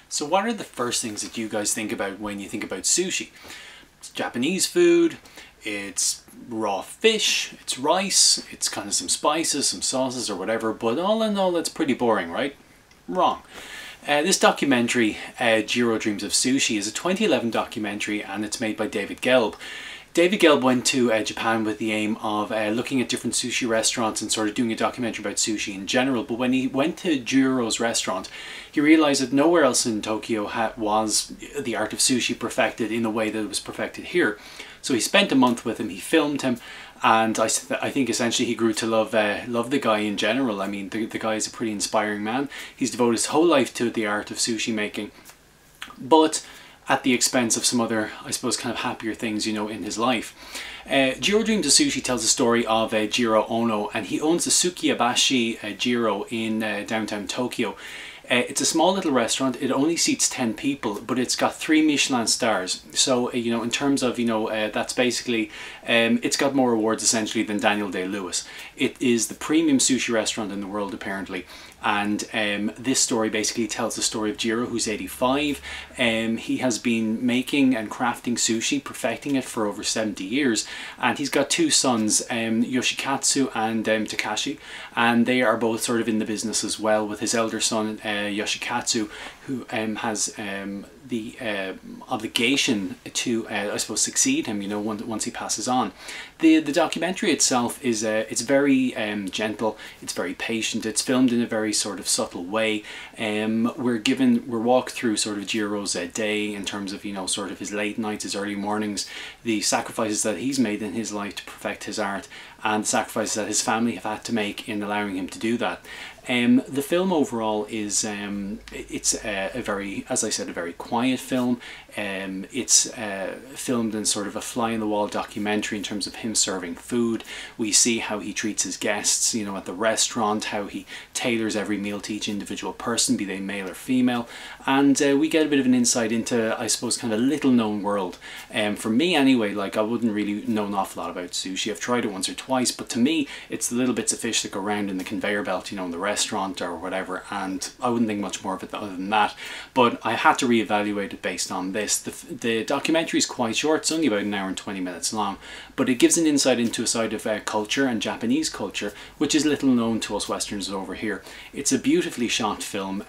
So what are the first things that you guys think about when you think about sushi? It's Japanese food, it's raw fish, it's rice, it's kind of some spices, some sauces or whatever, but all in all it's pretty boring, right? Wrong. This documentary, Jiro Dreams of Sushi, is a 2011 documentary and it's made by David Gelb. David Gelb went to Japan with the aim of looking at different sushi restaurants and sort of doing a documentary about sushi in general. But when he went to Jiro's restaurant, he realized that nowhere else in Tokyo was the art of sushi perfected in the way that it was perfected here. So he spent a month with him, he filmed him, and I think essentially he grew to love the guy in general. I mean, the guy is a pretty inspiring man. He's devoted his whole life to the art of sushi making, but at the expense of some other, I suppose, kind of happier things, you know, in his life. Jiro Dreams of Sushi tells the story of Jiro Ono, and he owns the Sukiyabashi Jiro in downtown Tokyo. It's a small little restaurant. It only seats 10 people, but it's got 3 Michelin stars. So, you know, in terms of, you know, that's basically, it's got more awards essentially than Daniel Day-Lewis. It is the premium sushi restaurant in the world, apparently. And this story basically tells the story of Jiro, who's 85. He has been making and crafting sushi, perfecting it for over 70 years. And he's got 2 sons, Yoshikazu and Takashi. And they are both sort of in the business as well, with his elder son, Yoshikazu, who has the obligation to, I suppose, succeed him, you know, once he passes on. The documentary itself is it's very gentle, it's very patient, it's filmed in a very sort of subtle way. We're walked through sort of Jiro's day in terms of, you know, sort of his late nights, his early mornings, the sacrifices that he's made in his life to perfect his art, and the sacrifices that his family have had to make in allowing him to do that. The film overall is it's a very, as I said, a very quiet film. It's filmed in sort of a fly-on-the-wall documentary in terms of him serving food. We see how he treats his guests, you know, at the restaurant, how he tailors every meal to each individual person, be they male or female, and we get a bit of an insight into, I suppose, kind of a little-known world. For me anyway, like, I wouldn't really know an awful lot about sushi. I've tried it once or twice, but to me, it's the little bits of fish that go around in the conveyor belt, you know, in the restaurant or whatever, and I wouldn't think much more of it other than that. But I had to reevaluate it based on this. The documentary is quite short, it's only about an hour and 20 minutes long, but it gives an insight into a side of culture and Japanese culture, which is little known to us Westerners over here. It's a beautifully shot film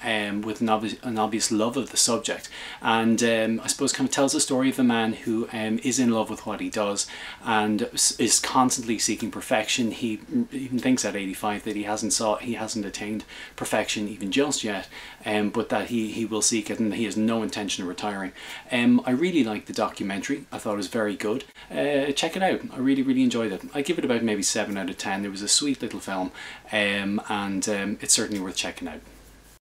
with an obvious love of the subject, and I suppose kind of tells the story of a man who is in love with what he does and is constantly seeking perfection. He even thinks at 85 that he hasn't attained perfection even just yet, but that he will seek it, and he has no intention of retiring. I really liked the documentary. I thought it was very good. Check it out. I really enjoyed it. I give it about maybe 7 out of 10. It was a sweet little film, and it's certainly worth checking out.